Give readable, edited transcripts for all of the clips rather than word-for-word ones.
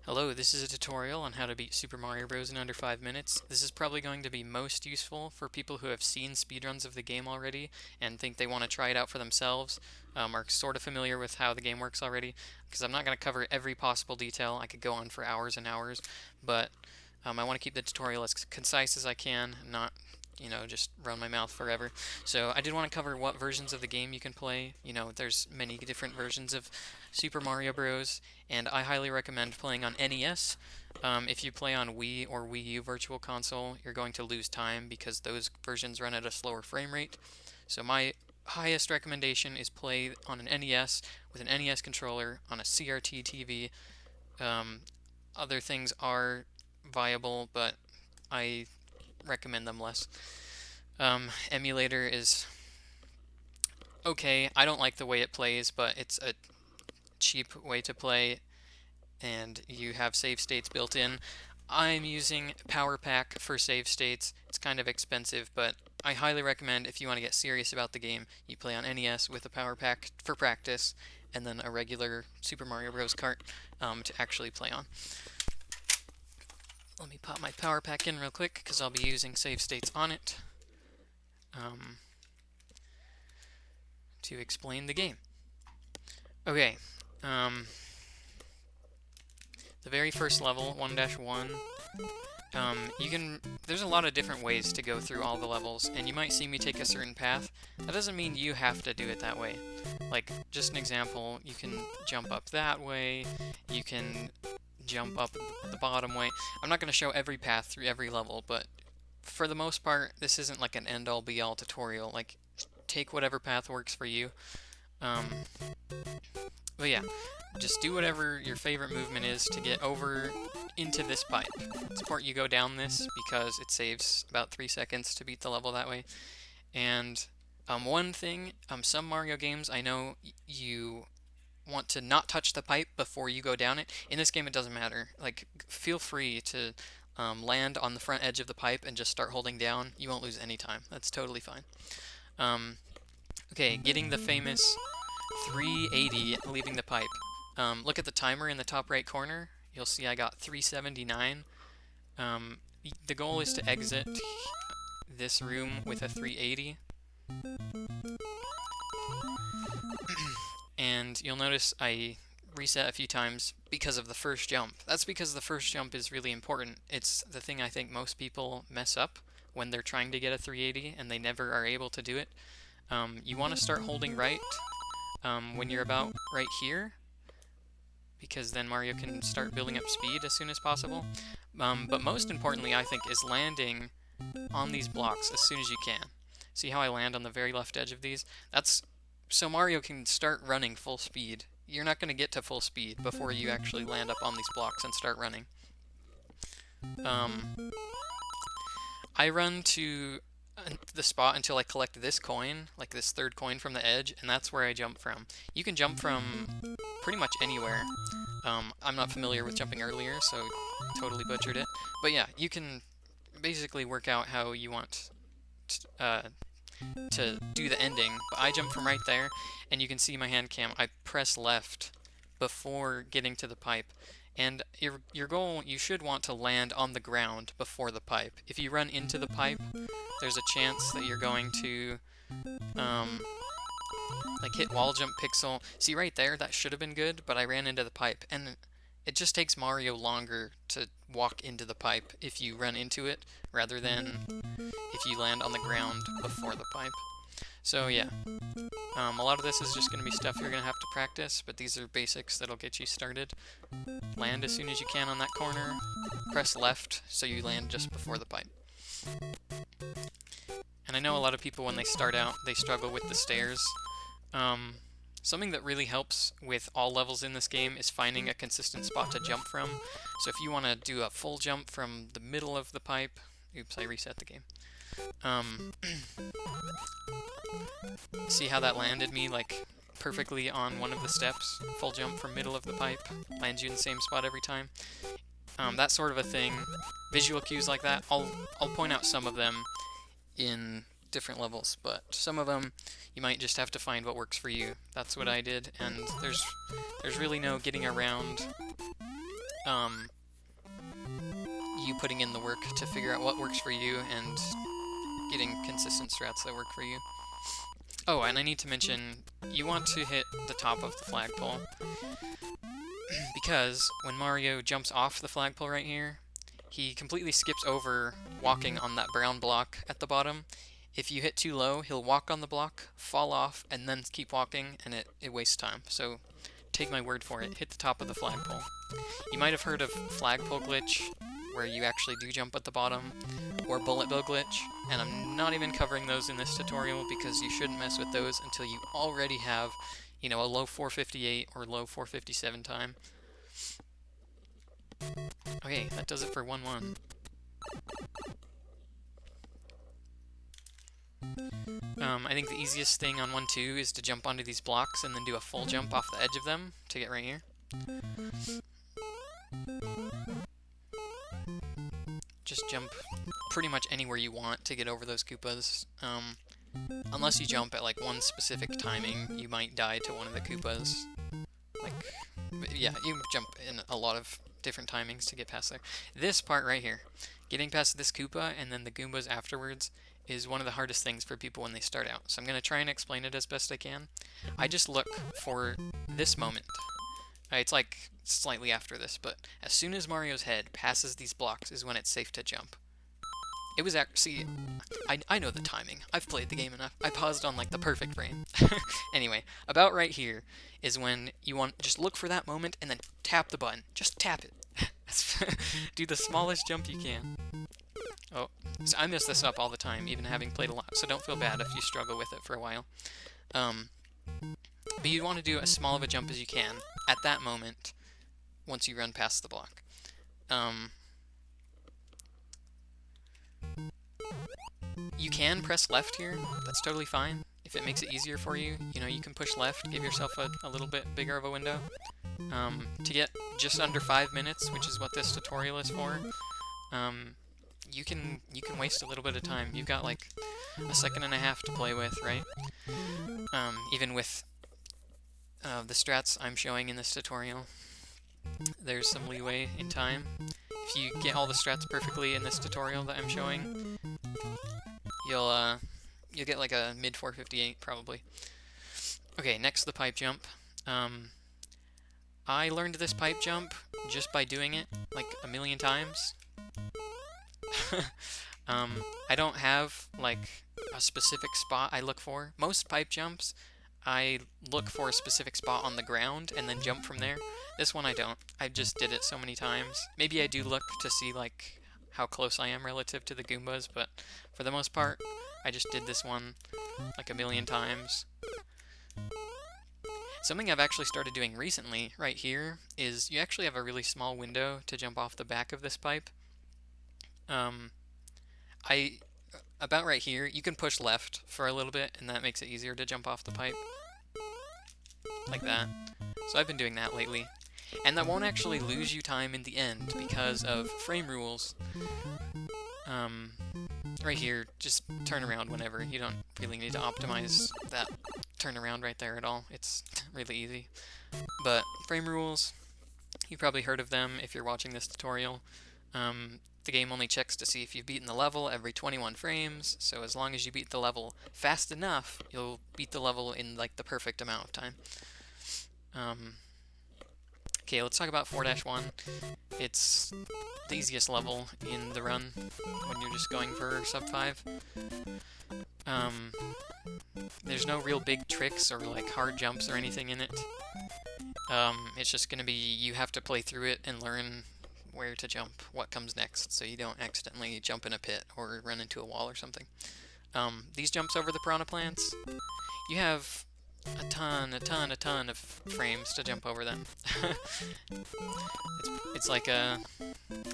Hello, this is a tutorial on how to beat Super Mario Bros. In under 5 minutes. This is probably going to be most useful for people who have seen speedruns of the game already and think they want to try it out for themselves, are sort of familiar with how the game works already, because I'm not going to cover every possible detail. I could go on for hours and hours, but I want to keep the tutorial as concise as I can, not just run my mouth forever. So I did want to cover what versions of the game you can play. There's many different versions of Super Mario Bros. And I highly recommend playing on NES. If you play on Wii or Wii U Virtual Console, you're going to lose time because those versions run at a slower frame rate. So my highest recommendation is play on an NES with an NES controller on a CRT TV. Other things are viable, but I recommend them less. Emulator is okay. I don't like the way it plays, but it's a cheap way to play, and you have save states built in. I'm using Power Pack for save states. It's kind of expensive, but I highly recommend if you want to get serious about the game, you play on NES with a Power Pack for practice, and then a regular Super Mario Bros. Cart to actually play on. Let me pop my Power Pack in real quick because I'll be using save states on it to explain the game. Okay, the very first level, 1-1, there's a lot of different ways to go through all the levels, and you might see me take a certain path. That doesn't mean you have to do it that way. Like, just an example, you can jump up that way, you can jump up the bottom way. I'm not going to show every path through every level, but for the most part, this isn't like an end-all be-all tutorial. Like, take whatever path works for you. But yeah, just do whatever your favorite movement is to get over into this pipe. It's important you go down this because it saves about 3 seconds to beat the level that way. And one thing, some Mario games, I know you want to not touch the pipe before you go down it. In this game, it doesn't matter. Like, feel free to land on the front edge of the pipe and just start holding down. You won't lose any time. That's totally fine. Okay, getting the famous 380 leaving the pipe. Look at the timer in the top right corner. You'll see I got 379. The goal is to exit this room with a 380. And you'll notice I reset a few times because of the first jump. That's because the first jump is really important. It's the thing I think most people mess up when they're trying to get a 380 and they never are able to do it. You want to start holding right when you're about right here, because then Mario can start building up speed as soon as possible. But most importantly, I think, is landing on these blocks as soon as you can. See how I land on the very left edge of these? That's so Mario can start running full speed. You're not going to get to full speed before you actually land up on these blocks and start running. I run to the spot until I collect this coin, like this third coin from the edge, and that's where I jump from. You can jump from pretty much anywhere. I'm not familiar with jumping earlier, so totally butchered it. But yeah, you can basically work out how you want to do the ending. But I jump from right there, and you can see my hand cam. I press left before getting to the pipe. And your goal, you should want to land on the ground before the pipe. If you run into the pipe, there's a chance that you're going to like hit wall jump pixel. See right there, that should have been good, but I ran into the pipe. And it just takes Mario longer to walk into the pipe if you run into it, rather than if you land on the ground before the pipe. So yeah, a lot of this is just going to be stuff you're going to have to practice, but these are basics that'll get you started. Land as soon as you can on that corner, press left so you land just before the pipe. And I know a lot of people when they start out, they struggle with the stairs. Something that really helps with all levels in this game is finding a consistent spot to jump from. So if you want to do a full jump from the middle of the pipe, oops, I reset the game. See how that landed me like perfectly on one of the steps? Full jump from middle of the pipe, lands you in the same spot every time. That sort of a thing. Visual cues like that, I'll point out some of them in different levels, but some of them you might just have to find what works for you. That's what I did, and there's really no getting around you putting in the work to figure out what works for you and getting consistent strats that work for you. Oh, and I need to mention, you want to hit the top of the flagpole, because when Mario jumps off the flagpole right here, he completely skips over walking on that brown block at the bottom. If you hit too low, he'll walk on the block, fall off, and then keep walking, and it wastes time. So take my word for it, hit the top of the flagpole. You might have heard of flagpole glitch, where you actually do jump at the bottom, or bullet bill glitch, and I'm not even covering those in this tutorial because you shouldn't mess with those until you already have, you know, a low 458 or low 457 time. Okay, that does it for 1-1. I think the easiest thing on 1-2 is to jump onto these blocks and then do a full jump off the edge of them to get right here. Just jump pretty much anywhere you want to get over those Koopas. Unless you jump at like one specific timing, you might die to one of the Koopas. Like, yeah, you jump in a lot of different timings to get past there. This part right here, getting past this Koopa and then the Goombas afterwards, is one of the hardest things for people when they start out. So I'm going to try and explain it as best I can. I just look for this moment. It's like slightly after this, but as soon as Mario's head passes these blocks is when it's safe to jump. It was actually, I know the timing. I've played the game enough. I paused on like the perfect frame. Anyway, about right here is when you want, just look for that moment and then tap the button. Just tap it. Do the smallest jump you can. Oh, so I mess this up all the time, even having played a lot, so don't feel bad if you struggle with it for a while. But you want to do as small of a jump as you can at that moment once you run past the block. You can press left here, that's totally fine. If it makes it easier for you, you know, you can push left, give yourself a little bit bigger of a window. To get just under 5 minutes, which is what this tutorial is for, you can waste a little bit of time. You've got like a second and a half to play with, right? Even with the strats I'm showing in this tutorial, there's some leeway in time. If you get all the strats perfectly in this tutorial that I'm showing, you'll get like a mid 458 probably. Okay, next the pipe jump. I learned this pipe jump just by doing it like a million times. I don't have like a specific spot I look for. Most pipe jumps, I look for a specific spot on the ground and then jump from there. This one I don't. I just did it so many times. Maybe I do look to see like how close I am relative to the Goombas, but for the most part, I just did this one like a million times. Something I've actually started doing recently, right here, is you actually have a really small window to jump off the back of this pipe. About right here, you can push left for a little bit, and that makes it easier to jump off the pipe. Like that. So I've been doing that lately. And that won't actually lose you time in the end because of frame rules. Right here, just turn around whenever. You don't really need to optimize that turnaround right there at all. It's really easy. But frame rules, you've probably heard of them if you're watching this tutorial. The game only checks to see if you've beaten the level every 21 frames, so as long as you beat the level fast enough, you'll beat the level in like the perfect amount of time. Okay, let's talk about 4-1. It's the easiest level in the run when you're just going for sub 5. There's no real big tricks or like hard jumps or anything in it. It's just gonna be, you have to play through it and learn where to jump, what comes next, so you don't accidentally jump in a pit or run into a wall or something. These jumps over the piranha plants, you have a ton of frames to jump over them. It's like a,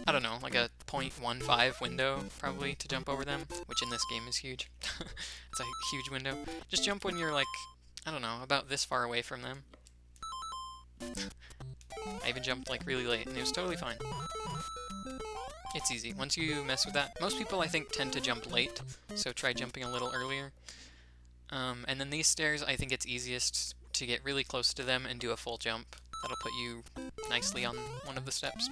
I don't know, like a 0.15 window probably to jump over them, which in this game is huge. It's a huge window. Just jump when you're like, I don't know, about this far away from them. I even jumped like really late and it was totally fine. It's easy. Once you mess with that, most people I think tend to jump late, so try jumping a little earlier. And then these stairs, I think it's easiest to get really close to them and do a full jump. That'll put you nicely on one of the steps.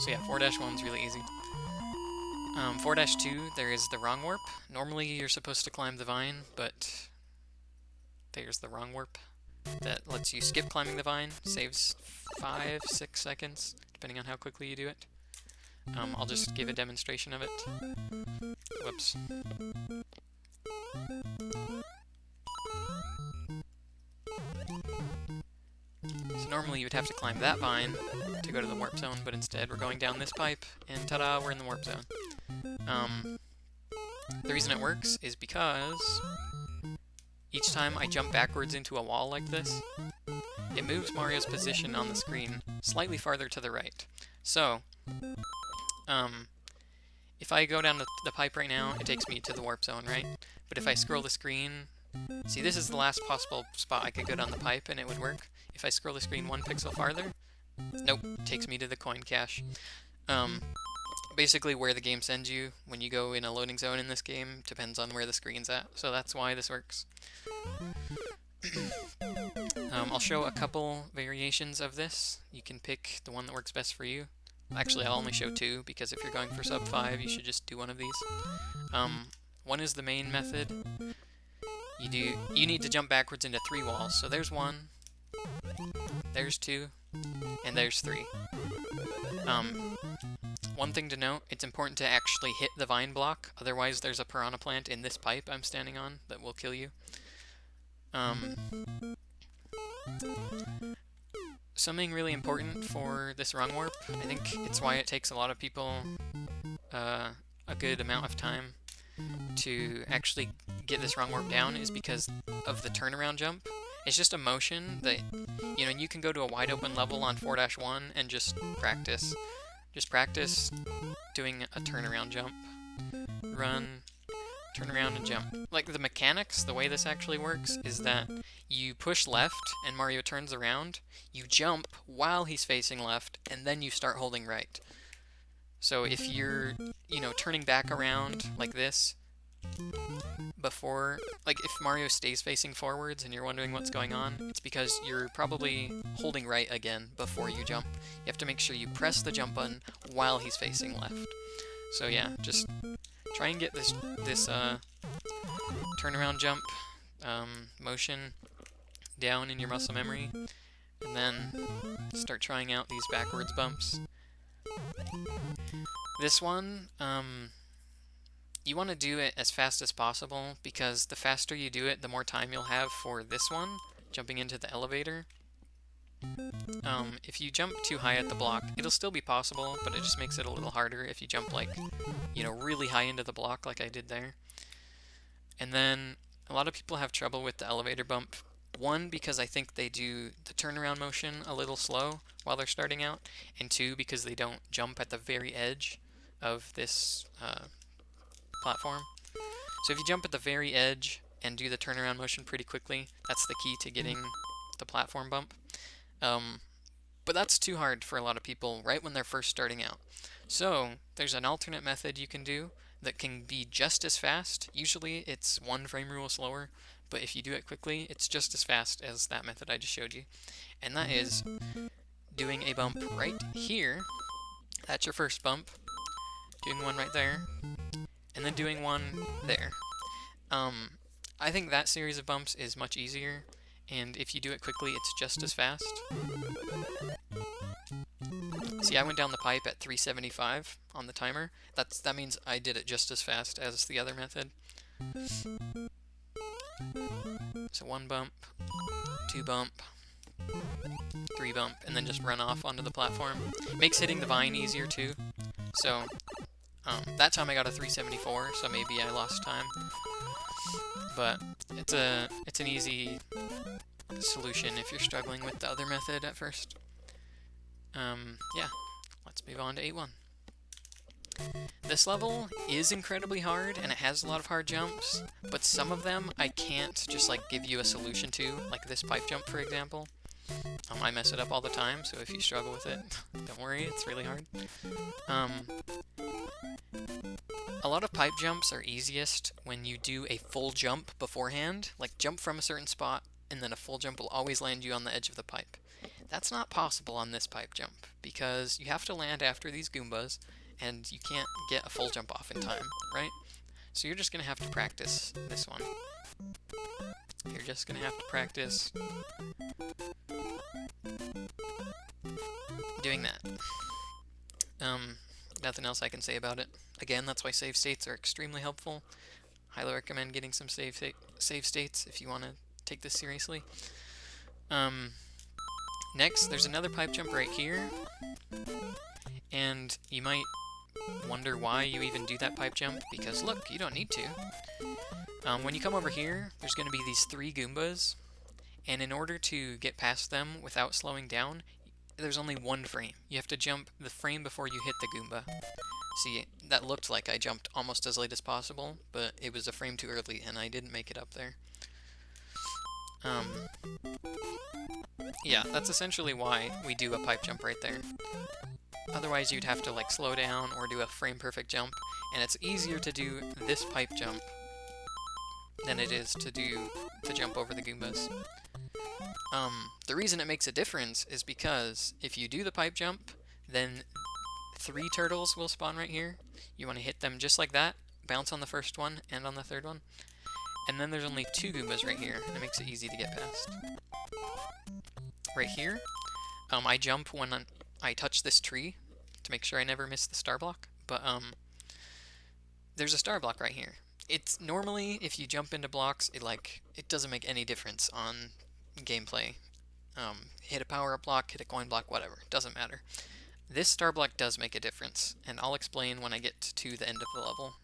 So yeah, 4-1's really easy. 4-2, there is the wrong warp. Normally you're supposed to climb the vine, but there's the wrong warp that lets you skip climbing the vine, saves 5-6 seconds, depending on how quickly you do it. I'll just give a demonstration of it. Whoops. So normally you would have to climb that vine to go to the warp zone, but instead we're going down this pipe, and ta-da, we're in the warp zone. The reason it works is because each time I jump backwards into a wall like this, it moves Mario's position on the screen slightly farther to the right. So, if I go down the pipe right now, it takes me to the warp zone, right? But if I scroll the screen, see, this is the last possible spot I could go down the pipe and it would work. If I scroll the screen 1 pixel farther, nope, takes me to the coin cache. Basically where the game sends you when you go in a loading zone in this game depends on where the screen's at, so that's why this works. I'll show a couple variations of this. You can pick the one that works best for you. Actually, I'll only show 2, because if you're going for sub 5, you should just do one of these. One is the main method. You need to jump backwards into 3 walls. So there's 1, there's 2, and there's 3. One thing to note, it's important to actually hit the vine block, otherwise there's a piranha plant in this pipe I'm standing on that will kill you. Something really important for this rung warp, I think it's why it takes a lot of people a good amount of time to actually get this rung warp down, is because of the turnaround jump. It's just a motion that, you know, you can go to a wide open level on 4-1 and just practice. Just practice doing a turnaround jump. Run, turn around, and jump. Like, the mechanics, the way this actually works, is that you push left and Mario turns around, you jump while he's facing left, and then you start holding right. So if you're, you know, turning back around like this, before, like, if Mario stays facing forwards and you're wondering what's going on, it's because you're probably holding right again before you jump. You have to make sure you press the jump button while he's facing left. So yeah, just try and get this turnaround jump motion down in your muscle memory, and then start trying out these backwards bumps. This one, you want to do it as fast as possible, because the faster you do it, the more time you'll have for this one, jumping into the elevator. If you jump too high at the block, it'll still be possible, but it just makes it a little harder if you jump, like, you know, really high into the block like I did there. And then a lot of people have trouble with the elevator bump. One, because I think they do the turnaround motion a little slow while they're starting out, and 2, because they don't jump at the very edge of this platform. So if you jump at the very edge and do the turnaround motion pretty quickly, that's the key to getting the platform bump. But that's too hard for a lot of people right when they're first starting out. So there's an alternate method you can do that can be just as fast. Usually it's 1 frame rule slower, but if you do it quickly, it's just as fast as that method I just showed you. And that is doing a bump right here. That's your first bump. Doing one right there. And then doing one there. I think that series of bumps is much easier, and if you do it quickly, it's just as fast. See, I went down the pipe at 375 on the timer. That means I did it just as fast as the other method. So 1 bump, 2 bump, 3 bump, and then just run off onto the platform. Makes hitting the vine easier too. So that time I got a 374, so maybe I lost time. But it's an easy solution if you're struggling with the other method at first. Yeah, let's move on to 8-1. This level is incredibly hard, and it has a lot of hard jumps, but some of them I can't just, like, give you a solution to, like this pipe jump, for example. I mess it up all the time, so if you struggle with it, don't worry, it's really hard. A lot of pipe jumps are easiest when you do a full jump beforehand, like jump from a certain spot and then a full jump will always land you on the edge of the pipe. That's not possible on this pipe jump, because you have to land after these Goombas, and you can't get a full jump off in time, right? So you're just going to have to practice this one. You're just going to have to practice doing that. Nothing else I can say about it. Again, that's why save states are extremely helpful. Highly recommend getting some save states if you want to take this seriously. Next, there's another pipe jump right here, and you might wonder why you even do that pipe jump, because look, you don't need to. When you come over here, there's going to be these 3 Goombas, and in order to get past them without slowing down, there's only 1 frame. You have to jump the frame before you hit the Goomba. See, that looked like I jumped almost as late as possible, but it was a frame too early, and I didn't make it up there. Yeah, that's essentially why we do a pipe jump right there. Otherwise, you'd have to like slow down or do a frame perfect jump, and it's easier to do this pipe jump than it is to jump over the Goombas. The reason it makes a difference is because if you do the pipe jump, then 3 turtles will spawn right here. You want to hit them just like that, bounce on the first one and on the third one, and then there's only 2 Goombas right here, and it makes it easy to get past. Right here, I jump when I touch this tree to make sure I never miss the star block, but there's a star block right here. It's normally, if you jump into blocks, it doesn't make any difference on gameplay. Hit a power-up block, hit a coin block, whatever, doesn't matter. This star block does make a difference, and I'll explain when I get to the end of the level.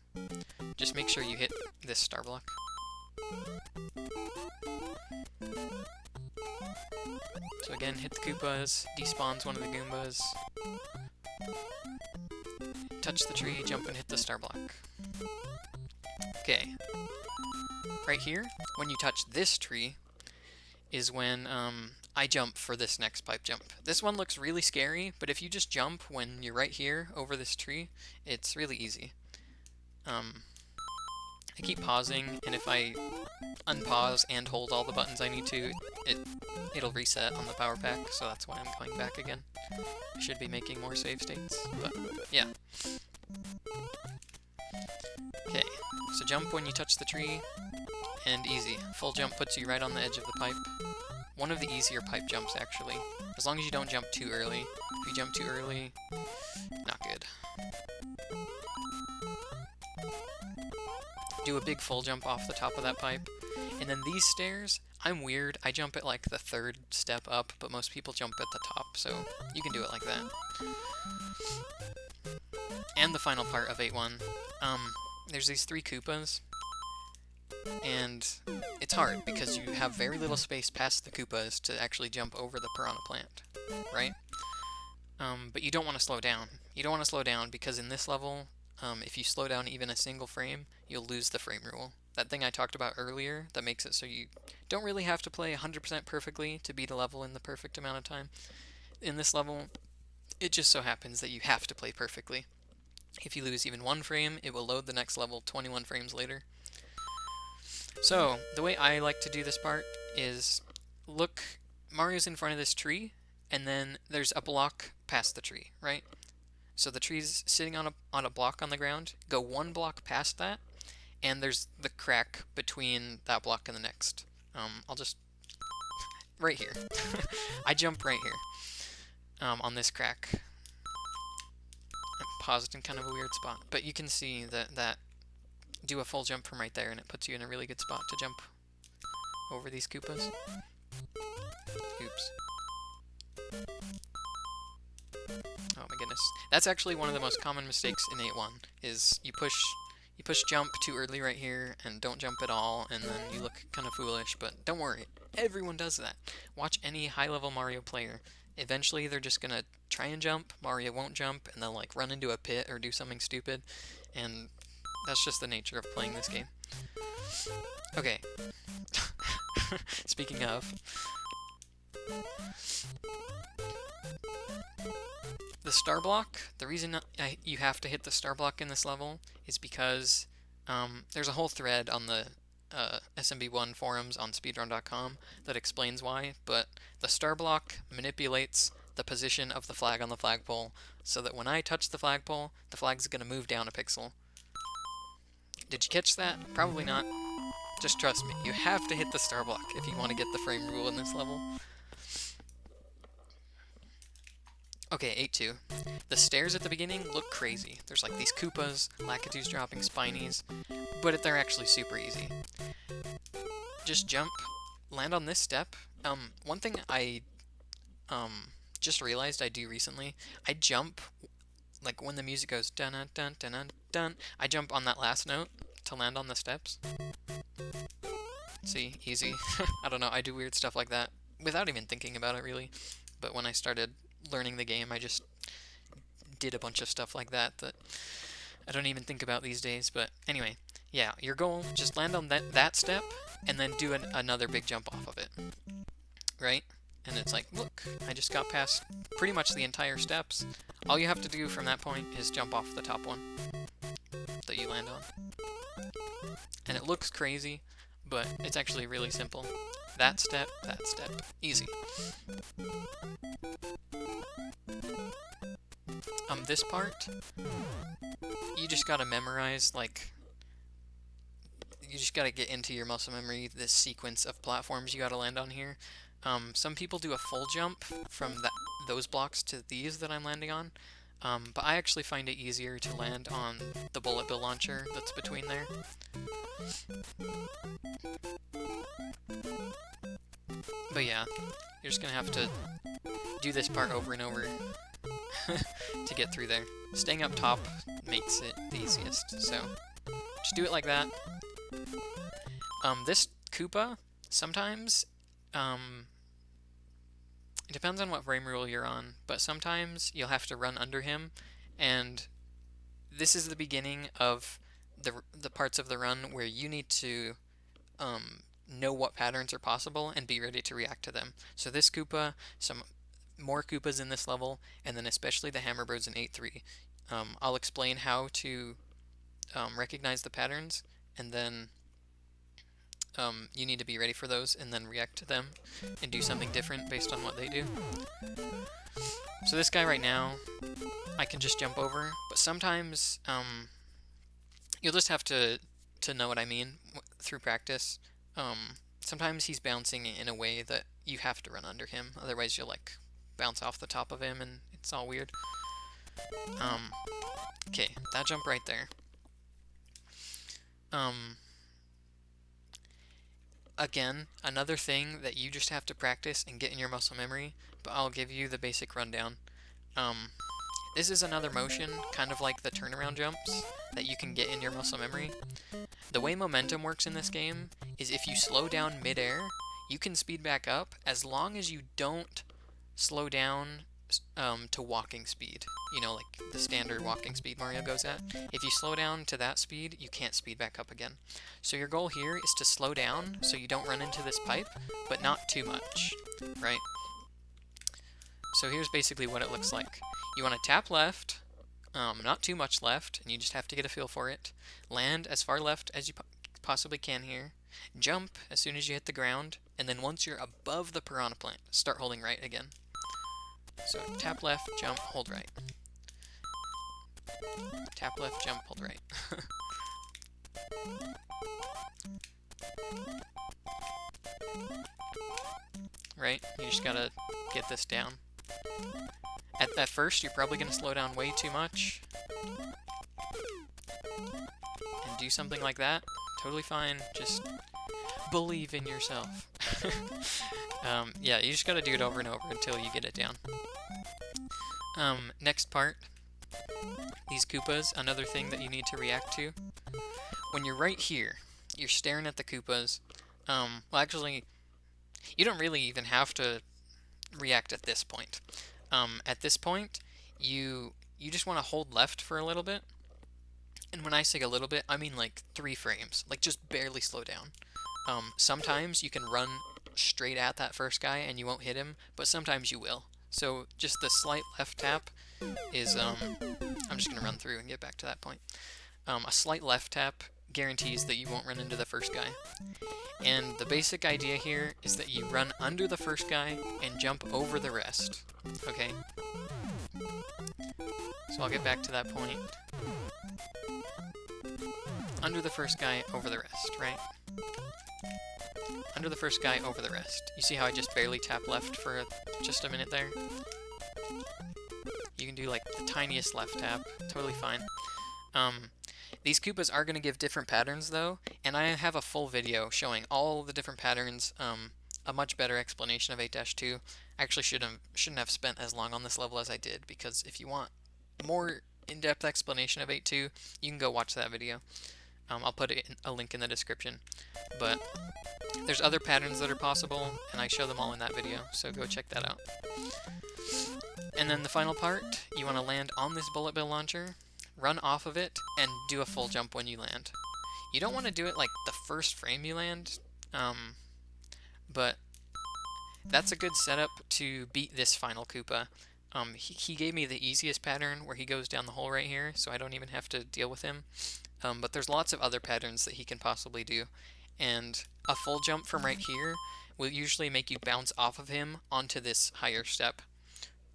Just make sure you hit this star block. So again, hit the Koopas, despawns one of the Goombas, touch the tree, jump and hit the star block. Okay. Right here, when you touch this tree, is when I jump for this next pipe jump. This one looks really scary, but if you just jump when you're right here over this tree, it's really easy. I keep pausing, and if I unpause and hold all the buttons I need to, it'll reset on the power pack, so that's why I'm going back again. I should be making more save states, but yeah. Okay, so jump when you touch the tree, and easy. Full jump puts you right on the edge of the pipe. One of the easier pipe jumps, actually. As long as you don't jump too early. If you jump too early, not good. Do a big full jump off the top of that pipe. And then these stairs, I'm weird. I jump at like the 3rd step up, but most people jump at the top, so you can do it like that. And the final part of 8-1. There's these 3 Koopas, and it's hard because you have very little space past the Koopas to actually jump over the Piranha Plant, right? But you don't want to slow down. You don't want to slow down because in this level, if you slow down even a single frame, you'll lose the frame rule. That thing I talked about earlier that makes it so you don't really have to play 100% perfectly to beat a level in the perfect amount of time. In this level, it just so happens that you have to play perfectly. If you lose even 1 frame, it will load the next level 21 frames later. So, the way I like to do this part is, look, Mario's in front of this tree, and then there's a block past the tree, right? So the tree's sitting on a block on the ground, go 1 block past that, and there's the crack between that block and the next. I'll just... right here. I jump right here, on this crack. I'm paused in kind of a weird spot, but you can see that do a full jump from right there, and it puts you in a really good spot to jump over these Koopas. Oops. Oh my goodness. That's actually one of the most common mistakes in 8-1, is you push jump too early right here, and don't jump at all, and then you look kind of foolish, but don't worry. Everyone does that. Watch any high-level Mario player. Eventually, they're just gonna try and jump, Mario won't jump, and they'll like run into a pit or do something stupid, and that's just the nature of playing this game. Okay. Speaking of... the star block, the reason you have to hit the star block in this level is because there's a whole thread on the SMB1 forums on speedrun.com that explains why, but the star block manipulates the position of the flag on the flagpole so that when I touch the flagpole, the flag's going to move down a pixel. Did you catch that? Probably not. Just trust me, you have to hit the star block if you want to get the frame rule in this level. Okay, 8-2. The stairs at the beginning look crazy. There's like these Koopas, Lakitus dropping Spinies, but they're actually super easy. Just jump, land on this step. One thing I just realized I do recently, I jump, like when the music goes dun dun dun dun dun dun, I jump on that last note to land on the steps. See, easy. I don't know, I do weird stuff like that without even thinking about it really, but when I started learning the game, I just did a bunch of stuff like that that I don't even think about these days. But anyway, yeah, your goal, just land on that step and then do another big jump off of it, right? And it's like, look, I just got past pretty much the entire steps. All you have to do from that point is jump off the top one that you land on. And it looks crazy, but it's actually really simple. That step, easy. This part, you just gotta memorize, like, you just gotta get into your muscle memory this sequence of platforms you gotta land on here. Some people do a full jump from those blocks to these that I'm landing on, but I actually find it easier to land on the bullet bill launcher that's between there. But yeah, you're just gonna have to do this part over and over to get through there. Staying up top makes it the easiest, so just do it like that. This Koopa, sometimes, it depends on what frame rule you're on, but sometimes you'll have to run under him, and this is the beginning of the parts of the run where you need to know what patterns are possible and be ready to react to them. So this Koopa, some more Koopas in this level, and then especially the Hammer Bros in 8-3. I'll explain how to recognize the patterns, and then you need to be ready for those and then react to them and do something different based on what they do. So this guy right now, I can just jump over, but sometimes you'll just have to know what I mean through practice. Sometimes he's bouncing in a way that you have to run under him, otherwise you'll like bounce off the top of him and it's all weird. Okay, that jump right there. Again, another thing that you just have to practice and get in your muscle memory, but I'll give you the basic rundown. This is another motion, kind of like the turnaround jumps, that you can get in your muscle memory. The way momentum works in this game is if you slow down midair, you can speed back up as long as you don't slow down to walking speed. You know, like the standard walking speed Mario goes at. If you slow down to that speed, you can't speed back up again. So your goal here is to slow down so you don't run into this pipe, but not too much, right? So here's basically what it looks like. You want to tap left, not too much left, and you just have to get a feel for it. Land as far left as you possibly can here. Jump as soon as you hit the ground, and then once you're above the piranha plant, start holding right again. So tap left, jump, hold right. Tap left, jump, hold right. Right? You just gotta get this down. At first, you're probably gonna slow down way too much. And do something like that. Totally fine. Just believe in yourself. Yeah, you just gotta do it over and over until you get it down. Next part. These Koopas, another thing that you need to react to. When you're right here, you're staring at the Koopas. Well, actually, you don't really even have to react at this point. At this point, you just want to hold left for a little bit. And when I say a little bit, I mean like 3 frames. Like, just barely slow down. Sometimes you can run straight at that first guy and you won't hit him, but sometimes you will. So just the slight left tap is, I'm just going to run through and get back to that point. A slight left tap guarantees that you won't run into the first guy. And the basic idea here is that you run under the first guy and jump over the rest. Okay? So I'll get back to that point. Under the first guy, over the rest, right? Under the first guy, over the rest. You see how I just barely tap left for just a minute there? You can do like the tiniest left tap, totally fine. These Koopas are going to give different patterns though, and I have a full video showing all the different patterns, a much better explanation of 8-2. I actually shouldn't have spent as long on this level as I did, because if you want more in-depth explanation of 8-2, you can go watch that video. I'll put a link in the description. But there's other patterns that are possible, and I show them all in that video, so go check that out. And then the final part, you want to land on this bullet bill launcher, run off of it, and do a full jump when you land. You don't want to do it like the first frame you land, but that's a good setup to beat this final Koopa. He gave me the easiest pattern where he goes down the hole right here, so I don't even have to deal with him. But there's lots of other patterns that he can possibly do, and a full jump from right here will usually make you bounce off of him onto this higher step.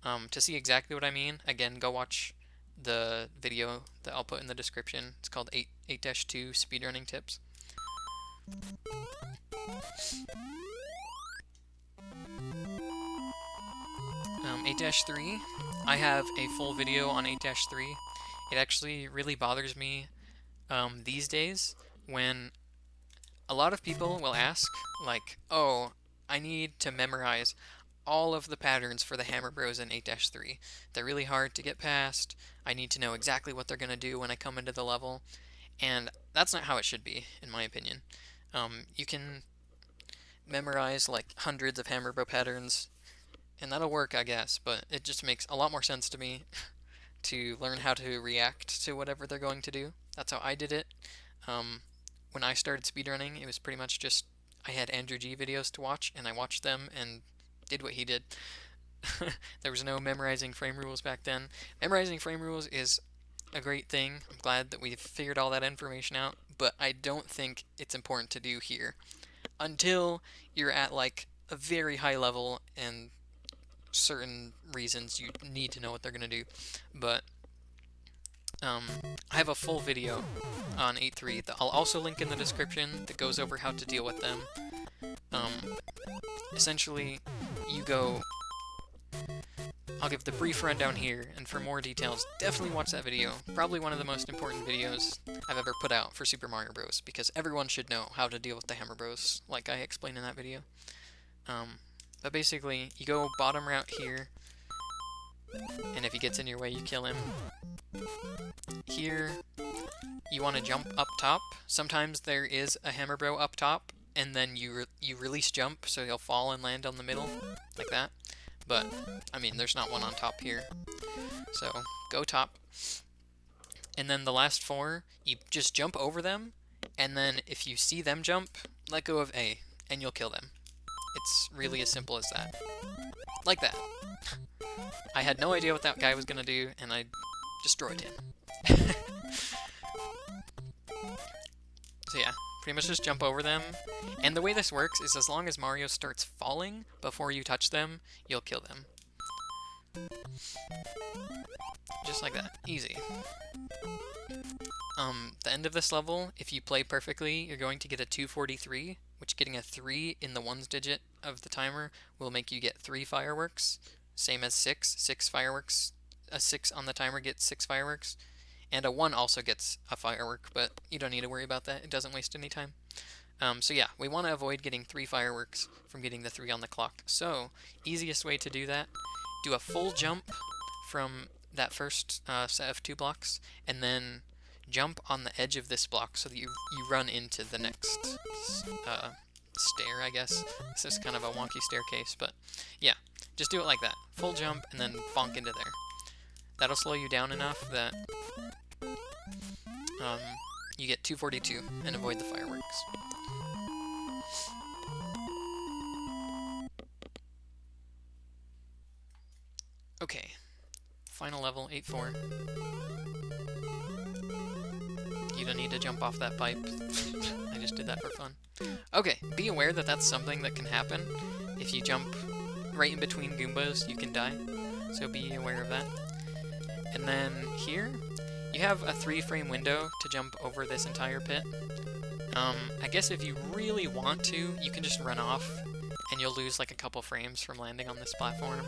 To see exactly what I mean, again, go watch the video that I'll put in the description. It's called 8-2 speedrunning tips. 8-3, I have a full video on 8-3. It actually really bothers me these days when a lot of people will ask, like, oh, I need to memorize all of the patterns for the Hammer Bros in 8-3. They're really hard to get past. I need to know exactly what they're going to do when I come into the level. And that's not how it should be, in my opinion. You can memorize like hundreds of Hammer Bro patterns, and that'll work, I guess, but it just makes a lot more sense to me to learn how to react to whatever they're going to do. That's how I did it. When I started speedrunning, it was pretty much just I had Andrew G videos to watch, and I watched them and did what he did. There was no memorizing frame rules back then. Memorizing frame rules is a great thing. I'm glad that we've figured all that information out, but I don't think it's important to do here until you're at like a very high level and certain reasons you need to know what they're going to do. But I have a full video on 8-3 that I'll also link in the description that goes over how to deal with them. Essentially, you go... I'll give the brief rundown here, and for more details, definitely watch that video. Probably one of the most important videos I've ever put out for Super Mario Bros. Because everyone should know how to deal with the Hammer Bros, like I explained in that video. But basically, you go bottom route here, and if he gets in your way, you kill him. Here, you want to jump up top. Sometimes there is a Hammer Bro up top, and then you release jump, so he'll fall and land on the middle, like that. But, I mean, there's not one on top here. So, go top. And then the last four, you just jump over them, and then if you see them jump, let go of A, and you'll kill them. It's really as simple as that. Like that. I had no idea what that guy was gonna do, and I destroyed him. So yeah, pretty much just jump over them. And the way this works is as long as Mario starts falling before you touch them, you'll kill them. Just like that. Easy. The end of this level, if you play perfectly, you're going to get a 243, which getting a 3 in the ones digit of the timer will make you get 3 fireworks. Same as 6. 6 fireworks. A 6 on the timer gets 6 fireworks. And a 1 also gets a firework, but you don't need to worry about that. It doesn't waste any time. So yeah, we want to avoid getting 3 fireworks from getting the 3 on the clock. So, easiest way to do that, do a full jump from that first set of 2 blocks, and then jump on the edge of this block so that you run into the next stair, I guess. This is kind of a wonky staircase, but yeah, just do it like that. Full jump, and then bonk into there. That'll slow you down enough that you get 242 and avoid the fireworks. Okay, final level, 8-4. you don't need to jump off that pipe. I just did that for fun. Okay, be aware that that's something that can happen. If you jump right in between Goombas, you can die. So be aware of that. And then here, you have a 3-frame window to jump over this entire pit. I guess if you really want to, you can just run off, and you'll lose like a couple frames from landing on this platform.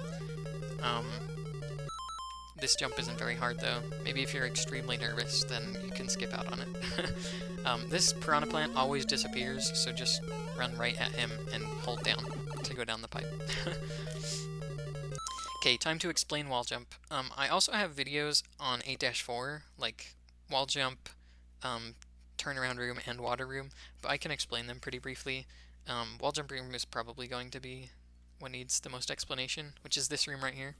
This jump isn't very hard though. Maybe if you're extremely nervous, then you can skip out on it. This Piranha Plant always disappears, so just run right at him and hold down to go down the pipe. Okay, time to explain wall jump. I also have videos on 8-4, like wall jump, turnaround room, and water room, but I can explain them pretty briefly. Wall jump room is probably going to be what needs the most explanation, which is this room right here.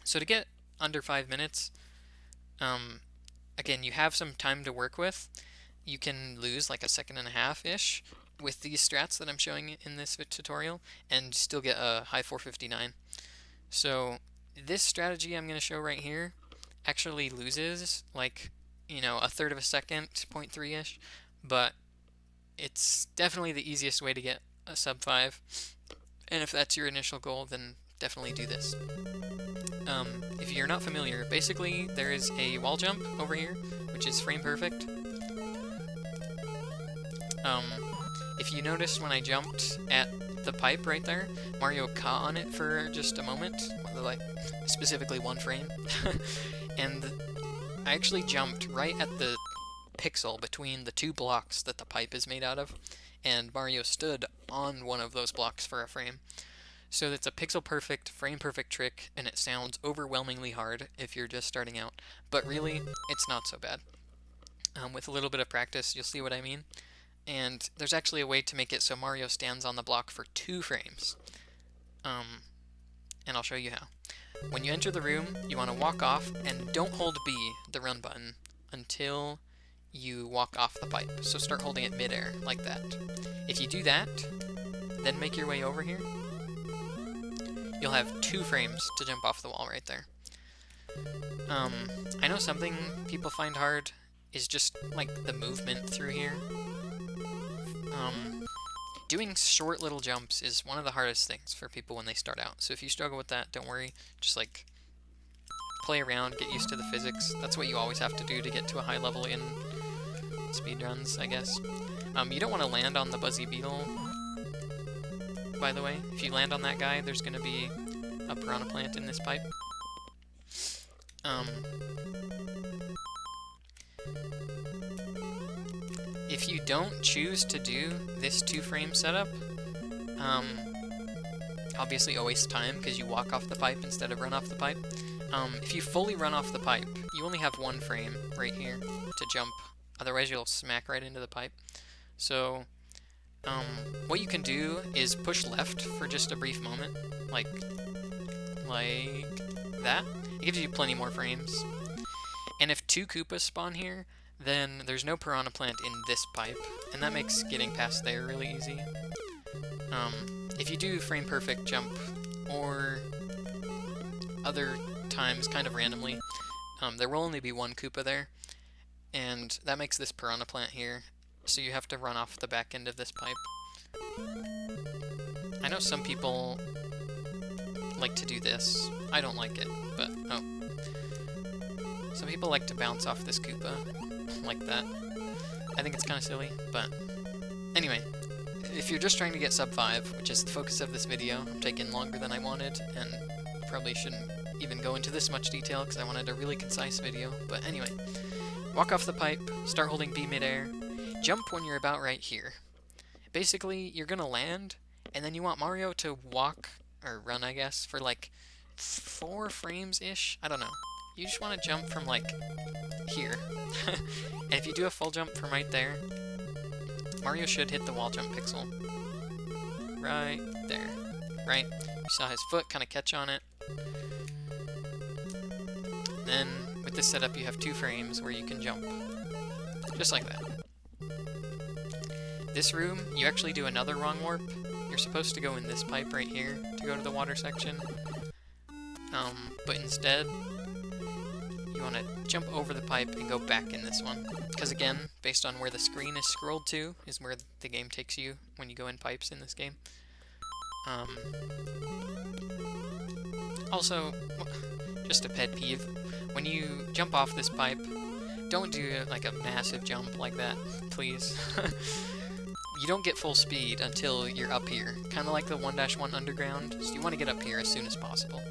So to get under 5 minutes, again, you have some time to work with. You can lose like a 1.5 seconds-ish with these strats that I'm showing in this tutorial and still get a high 459. So this strategy I'm going to show right here actually loses like, you know, 1/3 of a second, 0.3-ish, but it's definitely the easiest way to get a sub 5. And if that's your initial goal, then definitely do this. If you're not familiar, basically there is a wall jump over here, which is frame perfect. If you noticed when I jumped at the pipe right there, Mario caught on it for just a moment, like specifically 1 frame, and I actually jumped right at the pixel between the 2 blocks that the pipe is made out of, and Mario stood on one of those blocks for a frame. So that's a pixel-perfect, frame-perfect trick, and it sounds overwhelmingly hard if you're just starting out. But really, it's not so bad. With a little bit of practice, you'll see what I mean. And there's actually a way to make it so Mario stands on the block for 2 frames. And I'll show you how. When you enter the room, you want to walk off, and don't hold B, the run button, until you walk off the pipe. So start holding it midair, like that. If you do that, then make your way over here, you'll have 2 frames to jump off the wall right there. I know something people find hard is just like the movement through here. Doing short little jumps is one of the hardest things for people when they start out. So if you struggle with that, don't worry. Just like play around, get used to the physics. That's what you always have to do to get to a high level in speedruns, I guess. You don't want to land on the Buzzy Beetle, by the way. If you land on that guy, there's going to be a Piranha Plant in this pipe. If you don't choose to do this 2-frame setup, obviously a waste of time because you walk off the pipe instead of run off the pipe. If you fully run off the pipe, you only have 1 frame right here to jump. Otherwise, you'll smack right into the pipe. So what you can do is push left for just a brief moment, like that. It gives you plenty more frames. And if 2 Koopas spawn here, then there's no Piranha Plant in this pipe, and that makes getting past there really easy. If you do frame perfect jump, or other times kind of randomly, there will only be 1 Koopa there, and that makes this Piranha Plant here, so you have to run off the back end of this pipe. I know some people like to do this. I don't like it, but oh. Some people like to bounce off this Koopa like that. I think it's kind of silly, but anyway, if you're just trying to get sub 5, which is the focus of this video, I'm taking longer than I wanted, and probably shouldn't even go into this much detail because I wanted a really concise video, but anyway, walk off the pipe, start holding B midair, jump when you're about right here. Basically, you're gonna land, and then you want Mario to walk, or run I guess, for like 4 frames-ish? I don't know. You just want to jump from like here. And if you do a full jump from right there, Mario should hit the wall jump pixel. Right there. Right? You saw his foot kind of catch on it. Then, with this setup, you have 2 frames where you can jump. Just like that. This room, you actually do another wrong warp. You're supposed to go in this pipe right here to go to the water section. But instead, you want to jump over the pipe and go back in this one. Because again, based on where the screen is scrolled to, is where the game takes you when you go in pipes in this game. Also, just a pet peeve, when you jump off this pipe, don't do like a massive jump like that, please. You don't get full speed until you're up here, kind of like the 1-1 Underground, so you want to get up here as soon as possible.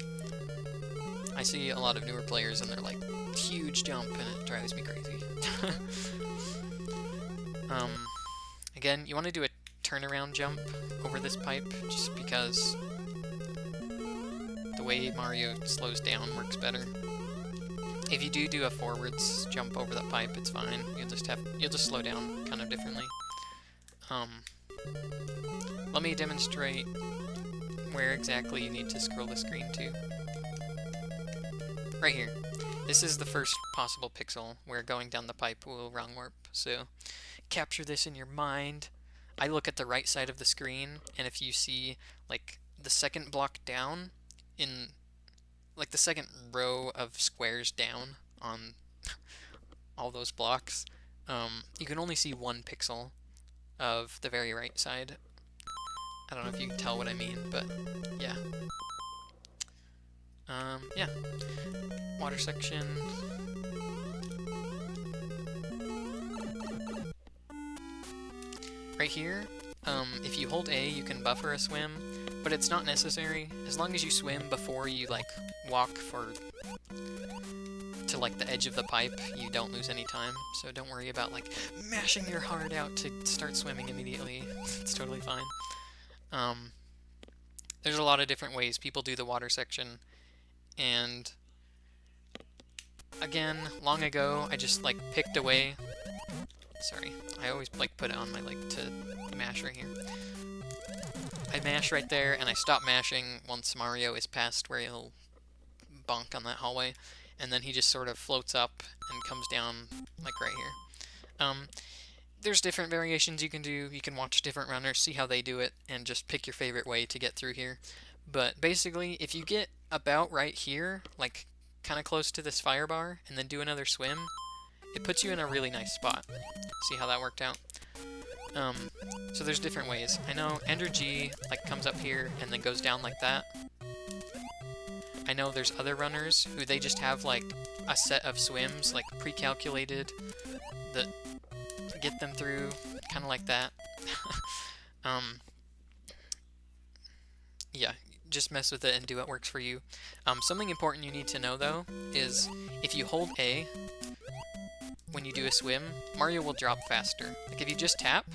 I see a lot of newer players and they're like, huge jump, and it drives me crazy. Again, you want to do a turnaround jump over this pipe, just because the way Mario slows down works better. If you do a forwards jump over the pipe, it's fine. You'll just slow down kind of differently. Let me demonstrate where exactly you need to scroll the screen to. Right here. This is the first possible pixel where going down the pipe will wrong warp, so capture this in your mind. I look at the right side of the screen, and if you see, like, the second block down, in, like, the second row of squares down on all those blocks, you can only see 1 pixel of the very right side. I don't know if you can tell what I mean, but yeah. Yeah. Water section. Right here, if you hold A, you can buffer a swim, but it's not necessary. As long as you swim before you, like, walk to, like, the edge of the pipe, you don't lose any time. So don't worry about, like, mashing your heart out to start swimming immediately. It's totally fine. There's a lot of different ways people do the water section, and again, long ago, I just, like, picked away. Sorry, I always, like, put it on my, like, to mash right here. I mash right there, and I stop mashing once Mario is past where he'll bonk on that hallway, and then he just sort of floats up and comes down, like, right here. There's different variations you can do. You can watch different runners, see how they do it, and just pick your favorite way to get through here. But basically, if you get about right here, like, kind of close to this fire bar, and then do another swim, it puts you in a really nice spot. See how that worked out? So there's different ways. I know Ender G, like, comes up here and then goes down like that. I know there's other runners who they just have, like, a set of swims, like, pre-calculated that get them through, kind of like that. Yeah, just mess with it and do what works for you. Something important you need to know, though, is if you hold A when you do a swim, Mario will drop faster. Like, if you just tap,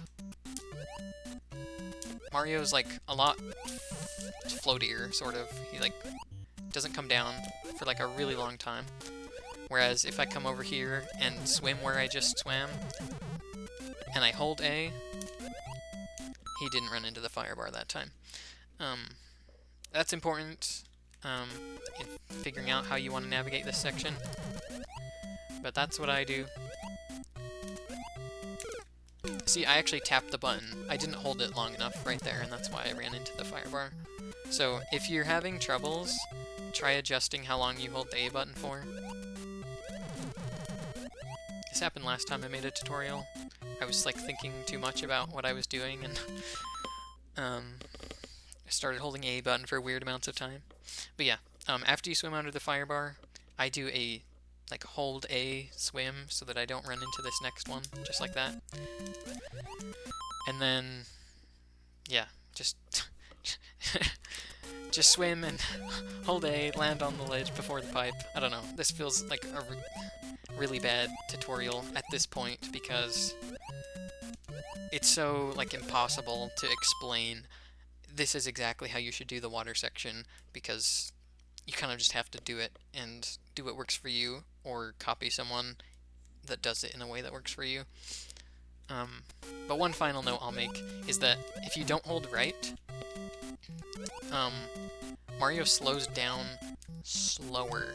Mario's, like, a lot floatier, sort of. He, like, doesn't come down for, like, a really long time. Whereas if I come over here and swim where I just swam, and I hold A, he didn't run into the fire bar that time. That's important in figuring out how you want to navigate this section. But that's what I do. See, I actually tapped the button. I didn't hold it long enough right there, and that's why I ran into the fire bar. So, if you're having troubles, try adjusting how long you hold the A button for. This happened last time I made a tutorial. I was, like, thinking too much about what I was doing, and I started holding A button for weird amounts of time. But yeah, after you swim under the fire bar, I do a, like, hold A swim so that I don't run into this next one, just like that. And then, yeah, just just swim and hold A, land on the ledge before the pipe. I don't know, this feels like a really bad tutorial at this point because it's so, like, impossible to explain this is exactly how you should do the water section, because you kind of just have to do it and do what works for you, or copy someone that does it in a way that works for you. But one final note I'll make is that if you don't hold right, Mario slows down slower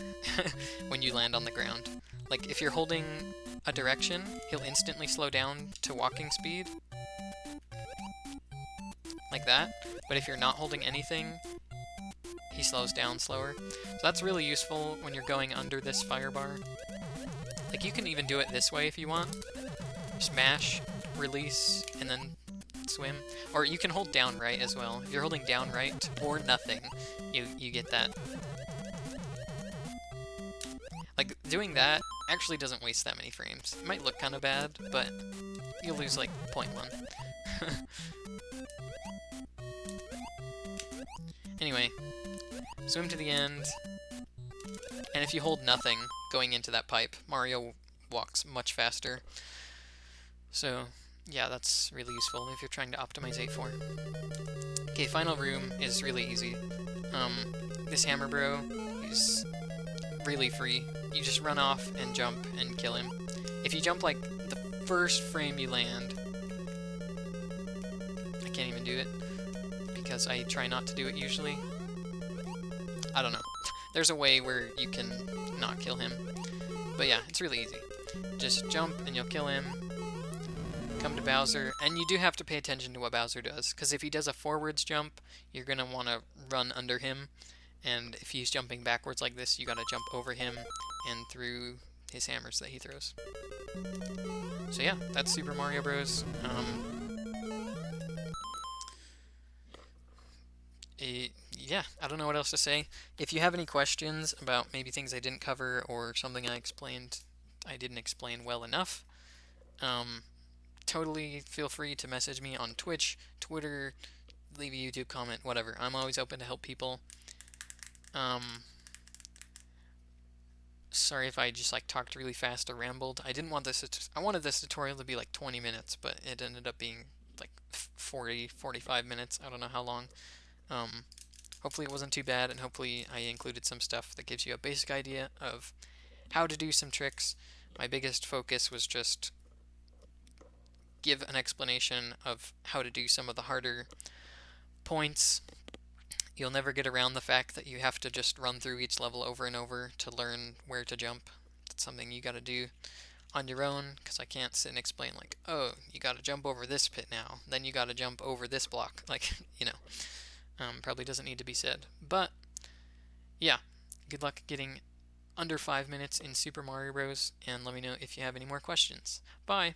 when you land on the ground. Like, if you're holding a direction, he'll instantly slow down to walking speed, like that. But if you're not holding anything, he slows down slower. So that's really useful when you're going under this fire bar. Like, you can even do it this way if you want. Smash, release, and then swim. Or you can hold down right as well. If you're holding down right or nothing, you get that. Like, doing that actually doesn't waste that many frames. It might look kind of bad, but you'll lose like 0.1. Anyway, swim to the end, and if you hold nothing going into that pipe, Mario walks much faster. So yeah, that's really useful if you're trying to optimize 8-4. Okay, final room is really easy. This Hammer Bro is really free. You just run off and jump and kill him. If you jump like the first frame you land, I can't even do it because I try not to do it usually. I don't know. There's a way where you can not kill him. But yeah, it's really easy. Just jump and you'll kill him. Come to Bowser, and you do have to pay attention to what Bowser does, because if he does a forwards jump, you're going to want to run under him, and if he's jumping backwards like this, you got to jump over him and through his hammers that he throws. So yeah, that's Super Mario Bros. Yeah, I don't know what else to say. If you have any questions about maybe things I didn't cover or something I didn't explain well enough, totally feel free to message me on Twitch, Twitter, leave a YouTube comment, whatever. I'm always open to help people. Sorry if I just like talked really fast or rambled. I wanted this tutorial to be like 20 minutes, but it ended up being like 40, 45 minutes. I don't know how long. Hopefully it wasn't too bad, and hopefully I included some stuff that gives you a basic idea of how to do some tricks. My biggest focus was just give an explanation of how to do some of the harder points. You'll never get around the fact that you have to just run through each level over and over to learn where to jump. That's something you gotta do on your own, because I can't sit and explain like, oh, you gotta jump over this pit now, then you gotta jump over this block. Like, you know. Probably doesn't need to be said. But, yeah, good luck getting under 5 minutes in Super Mario Bros. And let me know if you have any more questions. Bye!